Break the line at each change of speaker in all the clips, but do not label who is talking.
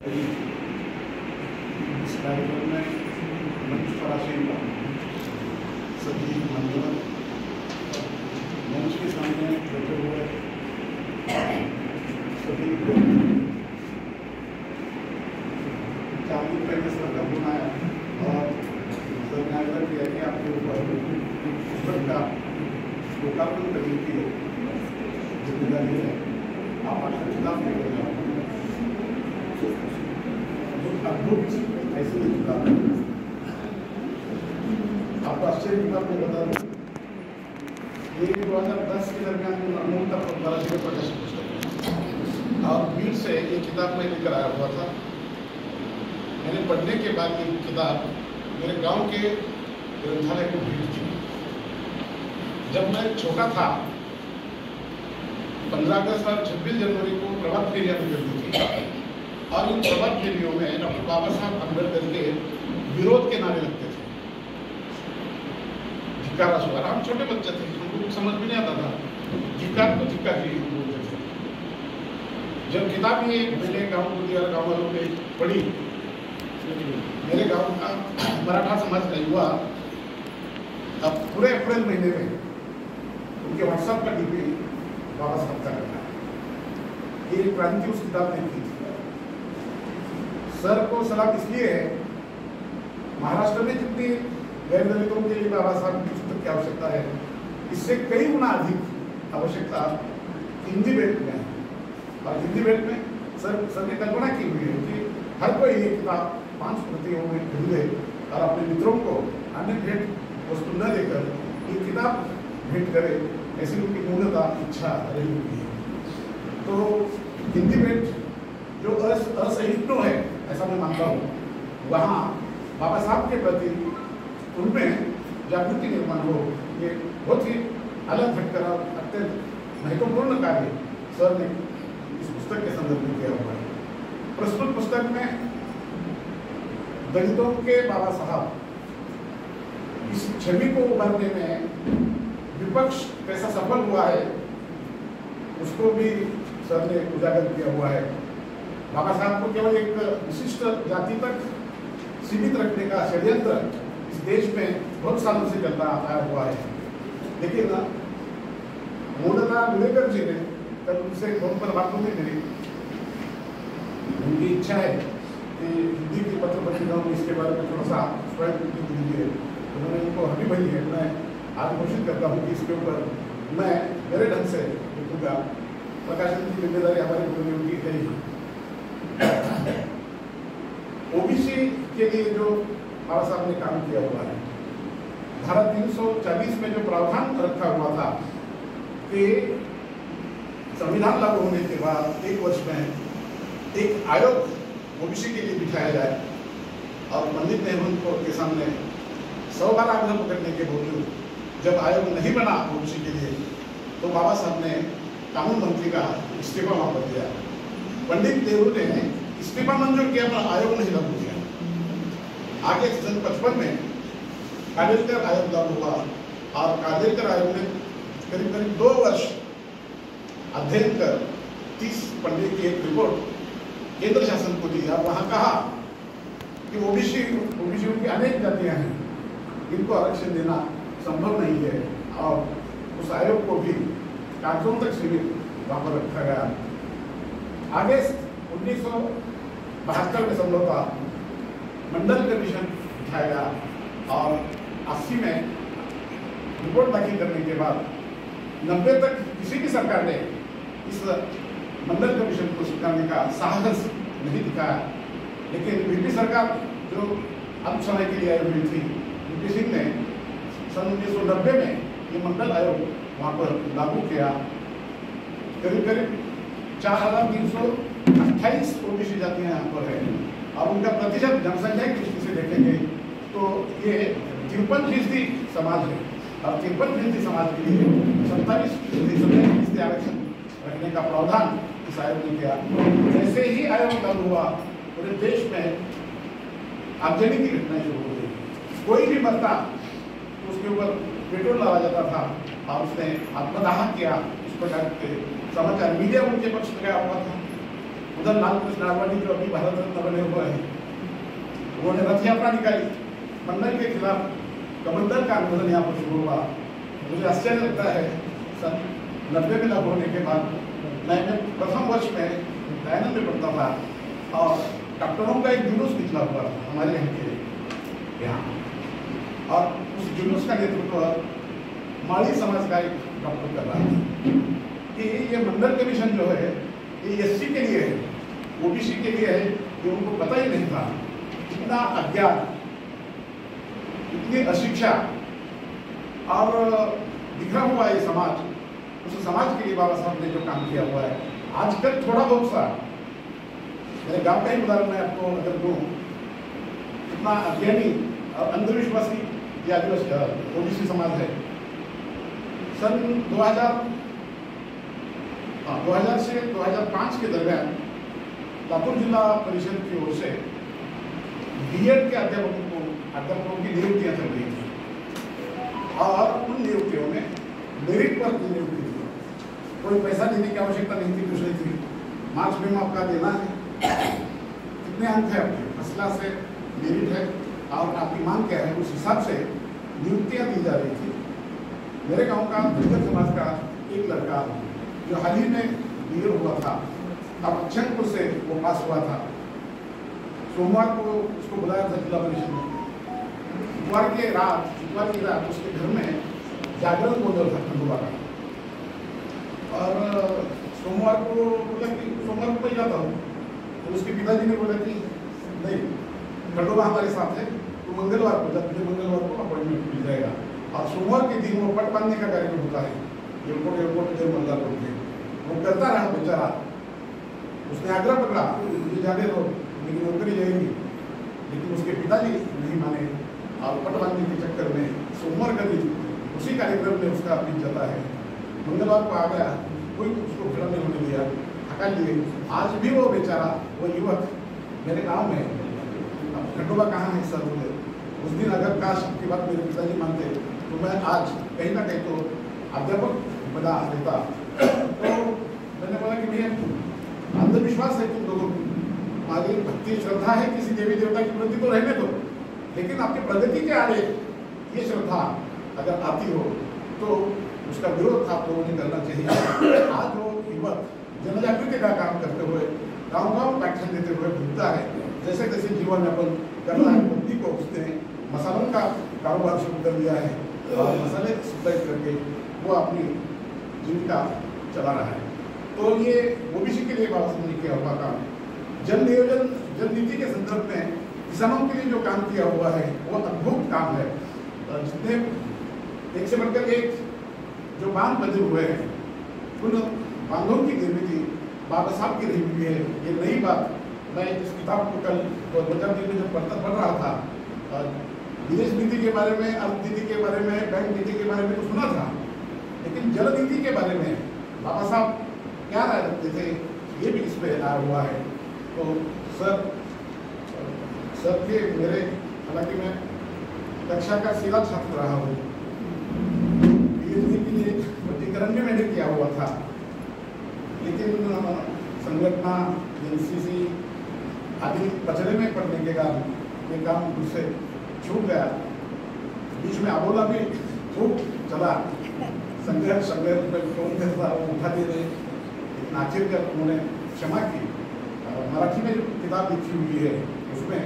इस कार्यक्रम में मंच पर आसीन सभी मंडल मंच के सामने बैठे हुए सभी चालू पहले सर का फोन आया और सर ने आग्रह किया कि आपके ऊपर पुस्तक का लोकार्पण करने की जिम्मेदारी है, आप आपका खिलाफ लेकर जाओ। अद्भुत ऐसे ही किताब है। आपको आश्चर्य की बात मैं बता दूं, ये 2010 के दरमियान अमूर्ता द्वारा प्रकाशित पुस्तक है और भीड़ से ये किताब मैं लेकर आया हुआ था। मैंने पढ़ने के बाद ये किताब मेरे गांव के ग्रंथालय को भेज दी। जब मैं छोटा था, 15 अगस्त और 26 जनवरी को प्रभात फेरियां निकलती थी और इन प्रभात फेरियों में डॉक्टर बाबा साहब अम्बेडकर के विरोध के नारे लगते थे। धिक्कार सुधार, हम छोटे बच्चे थे, हमको कुछ समझ भी नहीं आता था। धिक्कार को धिक्कार ही बोलते थे। जब किताब ये मैंने गाँव को दिया, गाँव वालों ने पढ़ी, मेरे गांव का मराठा समाज का युवा अब पूरे अप्रैल महीने में उनके व्हाट्सएप का डीपी बाबा साहब का करना है। ये क्रांति उस किताब ने की थी। सर को सलाम इसलिए है, महाराष्ट्र में जितनी गैर दलितों के लिए बाबा साहब की पुस्तक की आवश्यकता है, इससे कई गुना अधिक आवश्यकता हिंदी बेल्ट में है। और हिंदी बेल्ट में सर ने कल्पना की हुई है कि हर कोई ये किताब 5 प्रतियों में खरीदे और अपने मित्रों को अन्य भेंट वस्तु न देकर ये किताब भेंट करे, ऐसी उनकी मूलता इच्छा रही हुई है। तो हिंदी भेंट जो असहिष्णु है, ऐसा मैं मानता हूँ, वहाँ बाबा साहब के प्रति उनमें जागृति निर्माण हो, ये बहुत ही अलग हटकर अत्यंत महत्वपूर्ण कार्य सर ने इस पुस्तक के संदर्भ में किया हुआ है। प्रस्तुत पुस्तक में दलितों के बाबा साहब इस छवि को उभरने में विपक्ष कैसा सफल हुआ है, उसको भी सर ने उजागर किया हुआ है। बाबा साहब को केवल एक विशिष्ट जाति तक सीमित रखने का षड्यंत्र इस देश में बहुत सालों से चलता आया हुआ है। लेकिन मूलतः विवेकर जी ने तब उनसे बहुत पर बातों में मिली, उनकी इच्छा है कि हिंदी के पत्र पत्रिकाओं में इसके बारे में थोड़ा सा स्वयं दीजिए। उन्होंने उनको हमी भरी है। मैं आज घोषित करता हूँ कि इसके ऊपर मैं मेरे ढंग से लिखूंगा। प्रकाशन की जिम्मेदारी हमारी पूरी की है। ओबीसी के लिए जो बाबा साहब ने काम किया हुआ है, धारा 340 में जो प्रावधान रखा हुआ था कि संविधान लागू होने के बाद 1 वर्ष में एक आयोग ओबीसी के लिए बिठाया जाए, और पंडित नेहरू के सामने 100 बार आग्रह करने के बावजूद जब आयोग नहीं बना ओबीसी के लिए, तो बाबा साहब ने कानून मंत्री का इस्तीफा वापस दिया। पंडित नेहरू ने इस्तीफा मंजूर किया पर आयोग नहीं लागू किया। आगे सन 55 में कालेलकर आयोग लागू हुआ और कालेलकर आयोग ने करीब 2 वर्ष अध्ययन कर 30 पन्ने की एक रिपोर्ट केंद्र शासन को दी और वहां कहा कि ओबीसी की अनेक जातियां हैं, इनको आरक्षण देना संभव नहीं है, और उस आयोग को भी कागजों तक सीमित वहां पर रखा गया। आगे 1972 में समझौता मंडल कमीशन उठाया गया और 80 में रिपोर्ट दाखिल करने के बाद 90 तक किसी भी सरकार ने इस मंडल कमीशन को स्वीकारने का साहस नहीं दिखाया। लेकिन बीजेपी सरकार जो अल्प समय के लिए आई हुई थी, वीपी सिंह ने सन 1990 में ये मंडल आयोग वहाँ पर लागू किया। करीब 4328 ओबीसी जातियाँ यहाँ पर है और उनका प्रतिशत जनसंख्या की दृष्टि से देखेंगे तो ये 53% समाज है, और 53% समाज के लिए 27% आरक्षण रखने का प्रावधान इस आयोग ने किया। जैसे ही आयोग लागू हुआ, पूरे देश में आगजनी की घटनाएं शुरू हो गई। कोई भी मरता तो उसके ऊपर पेट्रोल डाला जाता था और उसने आत्मदाह किया। इस प्रकार के समाचार मीडिया उनके पक्ष में गया हुआ था। उधर लाल कृष्ण आडवाणी जो अभी भारत रत्न बने हुए हैं, उन्होंने रथ यात्रा निकाली, मंडल के खिलाफ कमंडल का आंदोलन यहाँ पर शुरू हुआ। मुझे आश्चर्य लगता है, सन 90 में लागू होने के बाद मैं प्रथम वर्ष में दयानंद में पढ़ता था और डॉक्टरों का एक जुलूस निकला हुआ हमारे यहाँ के यहाँ, और उस जुलूस का नेतृत्व माली समाज का एक डॉक्टर कर रहा है कि ये मंडल कमीशन जो है ये एससी के लिए है, ओबीसी के लिए है, ये उनको पता ही नहीं था। इतना अज्ञान, इतनी अशिक्षा और बिखरा हुआ ये समाज, उस समाज के लिए बाबा साहब ने जो काम किया हुआ है, आजकल थोड़ा बहुत सा, मेरे गांव का ही उदाहरण मैं आपको अगर दूँ, इतना अज्ञानी और अंधविश्वासी ये आदिवासी ओबीसी समाज है। सन 2000 से 2005 के दरमियान लातूर जिला परिषद की ओर से बीएड के अध्यापकों की नियुक्तियां चल रही थी और उन नियुक्तियों में मेरिट पर नियुक्ति थी, कोई पैसा देने की आवश्यकता नहीं थी, कुछ नहीं थी। मार्क्स में आपका देना है, कितने अंक है आपके, फर्स्ट क्लास से मेरिट है और आपकी मांग क्या है, उस हिसाब से नियुक्तियां दी जा रही थी। मेरे गांव का गुर्जर समाज का एक लड़का जो हाल ही में क्लियर हुआ था, अब अक्षनपुर से वो पास हुआ था, सोमवार को उसको बुलाया था जिला परिषद में। शुक्रवार की रात उसके घर में जागरण बोल था खंडोबा का, और सोमवार को बोला कि सोमवार को मैं जाता हूँ, तो उसके पिताजी ने बोला कि नहीं, खंडोबा हमारे साथ है, तो मंगलवार को जब मुझे मंगलवार को अपॉइंटमेंट मिल जाएगा। और सोमवार के दिन वो पट बांधने का कार्यक्रम होता है, एयरपोर्ट मल्लार रोड पे, वो करता रहा बेचारा। उसने आग्रह पकड़ा, मुझे जाने दो, मेरी नौकरी जाएगी, लेकिन उसके पिताजी नहीं माने और पट बांधने के चक्कर में सोमवार का दिन उसी कार्यक्रम में उसका बीत जाता है। मंगलवार को आ गया, कोई उसको खड़ा नहीं होने दिया, हटा लिए। आज भी वो बेचारा, वो युवक मेरे गाँव में, खंडोबा कहाँ है सर, बोले उस दिन अगर काश की बात मेरे पिताजी मानते तो मैं आज कहीं ना कहीं तो अध्यापक बना देता। तो मैंने बोला कि भैया अंधविश्वास है तुम लोगों, हमारी भक्ति श्रद्धा है किसी देवी देवता के प्रति तो रहने दो, लेकिन आपकी प्रगति के आड़े ये श्रद्धा अगर आती हो तो उसका विरोध आप लोगों ने करना चाहिए। आज वो युवक जनजागृति का काम करते हुए गाँव व्याख्यान देते हुए भूलता है, जैसे जैसे जीवन यापन कर रहा है। बुद्धि को उसने मसालों का कारोबार शुरू कर दिया है और मसाले सप्लाई करके वो अपनी जीविका चला रहा है। तो ये ओबीसी के लिए बाबा साहब ने किया हुआ काम, जल नियोजन, जल नीति के संदर्भ में किसानों के लिए जो काम किया हुआ है वो अद्भुत काम है। जितने एक से बढ़कर एक जो बांध बने हुए हैं, उन बांधों की निर्मिति बाबा साहब की रही हुई है। ये नई बात, मैं इस किताब को कल 2003 में जब पढ़ रहा था, विदेश नीति के बारे में, अर्थ नीति के बारे में, बैंक नीति के बारे में तो सुना था, लेकिन जल नीति के बारे में बाबा साहब क्या राय रखते थे ये भी इसमें आया हुआ है। तो सर के मेरे, हालांकि मैं कक्षा का सीधा छात्र रहा हूँ, पीएचडी के लिए वर्गीकरण भी मैंने किया हुआ था, लेकिन संगठना, एनसीसी आदि पचड़े में पढ़ने के कारण ये काम मुझसे छूट गया। बीच में अबोला भी खूब चला, संघर्ष में कौन था वो उठा दे रहे, लेकिन आखिरकार उन्होंने क्षमा की। मराठी में जो किताब लिखी हुई है उसमें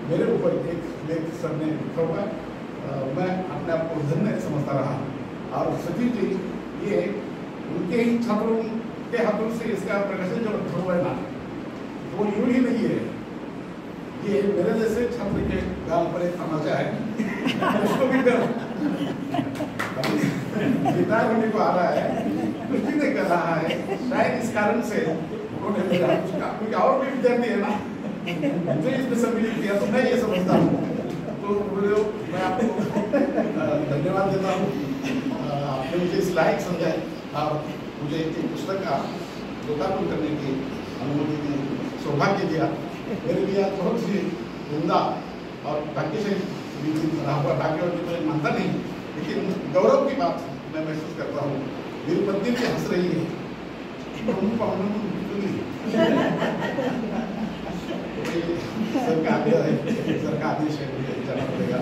मेरे ऊपर एक लेख सर ने लिखा हुआ, मैं अपने आप को धन्य समझता रहा। और सतीश जी ये उनके ही छात्रों के हाथों से इसका प्रकाशन जो रखा हुआ है ना, वो यूं ही नहीं है, ये मेरे जैसे छात्र के गाल पर एक तमाचा है, उसको भी रिटायर होने को आ रहा है, कुछ भी नहीं कर रहा है, शायद इस कारण से उन्होंने मेरा क्योंकि और भी विद्यार्थी है ना, मुझे इसमें सम्मिलित किया तो मैं ये समझता हूँ। तो मैं आपको धन्यवाद देता हूँ, आपने मुझे इस लायक समझा और मुझे एक पुस्तक का लोकार्पण करने की अनुमति दी, सौभाग्य दिया। मेरे लिए बहुत ही उम्दा और भाग्यशाली रहा हुआ, भाग्यवान की मैं मानता नहीं, लेकिन गौरव की बात मैं महसूस करता हूँ। मेरी पत्नी भी हंस रही है दोनों पाहुणं सर का आदेश है जाना पड़ेगा।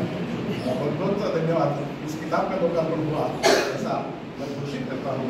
बहुत बहुत धन्यवाद। इस किताब का लोकार्पण हुआ ऐसा मैं घोषित करता हूँ।